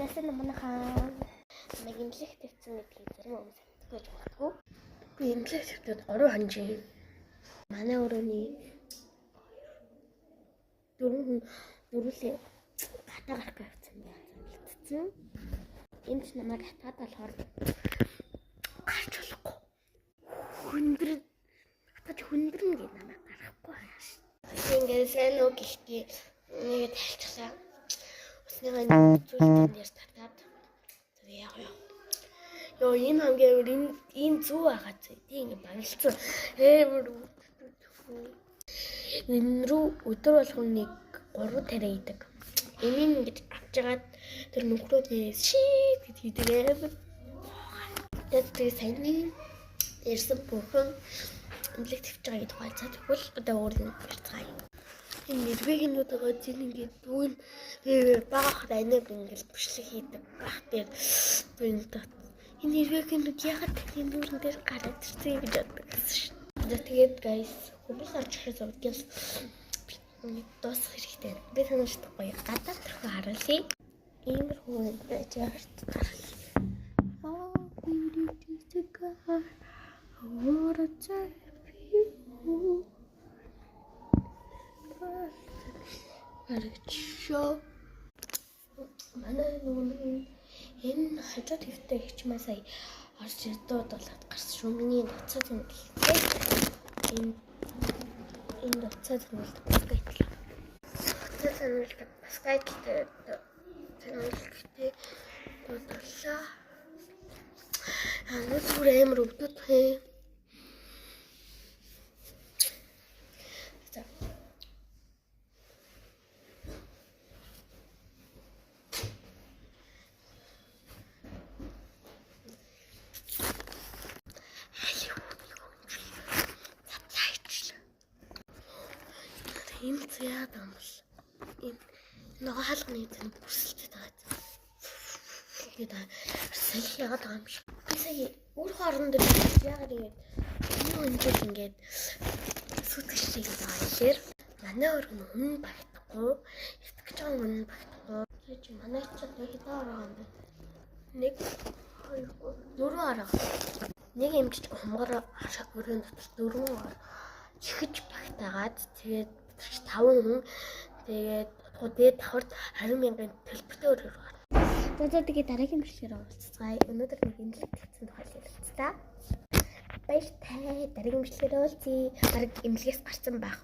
Яасан манайхаа нэг имлэг тавьсан гэдгийг зарим хүмүүс мэдчихэж магадгүй. Би имлэг тавьдаг 3 хонжийн манай өрөөний дөрвөлээ хатаа гарах гэсэн юм байна. Энд ч намайг хатаад болохоор гарч болохгүй. Хүндрэн гэж намайг гарахгүй хааш. Ингээд сайн уу гэлтий нэг тайлчлаа. Усныгаа зүйлтэн дээр татаад яах вэ? Йоо энэ хамгийн энэ зүг байгаа ч тийм ингээд баналцсан. Энэ рүү өдөр болгон нэг 3 тарай идэг. Энийг ингэж авчгаад тэр нөхрөөдөө шийд гэж хийдэг амар. Тэгээд сайн ярьсан бүхэн имлэг тавьж байгааг тухайцаа тэгвэл одоо өөр юм ярьцгаая. Энэ нэрвэгнүүд байгаа зин ингээд дүүн багах анаа ингээд бичлэг хийдэг. Бах дээр энэ нэрвэгнүүд ягаад тийм дүүрэн дээр гараад ирсэн гэж боддог гэсэн шин. Тэгээд guys хүмүүс орж ирэх зовдгоос дуусах хэрэгтэй. Би санаж тахгүй гадаад төрхөө харуулъя. Иймэр хүн байж харт гарах. Арчоо манай нүн энэ хажуу твтэй хичмээ сая орж ирдүүд болоод гарсан шүү. Миний доцоо зэмлэлтэй энэ доцоо зэмлэлтэй баскетбол. Доцоо зэмлэлтэй баскетболтэй зэмлэлтэй бодлоо. Анаа түр амар өвдөд хээ. Энэ зяад амс. Энэ хаалганы зэн бүсэлтэй байгаа. Тэгээд сая яагаад байгаа юм шиг. Би сая өөр хооронд яагаад ингэж энэ өндөр ингэж сүтгэж байгаа ихээр манай өргөн хүн багтахгүй, итгэж байгаа хүн багтахгүй. Тэгэж манай ч одоо хэдэн ороо юм бэ? 1 2 3 ороо. Нэг эмчж хумгаар өрөөнд дотор 4 ороо чихэж багтаагаад тэгээд 5 хүн тэгээд давхар 20,000-ын төлбөртэй өрөөр байна. За тэгээд дараагийн бичлэгээр уулзцгаая. Өнөөдөр нэг имлэг тавьсан тухай ярилцлаа. Баяртай. Дараагийн бичлэгээр уулзъя. Бараг имлэгээс гарсан байх.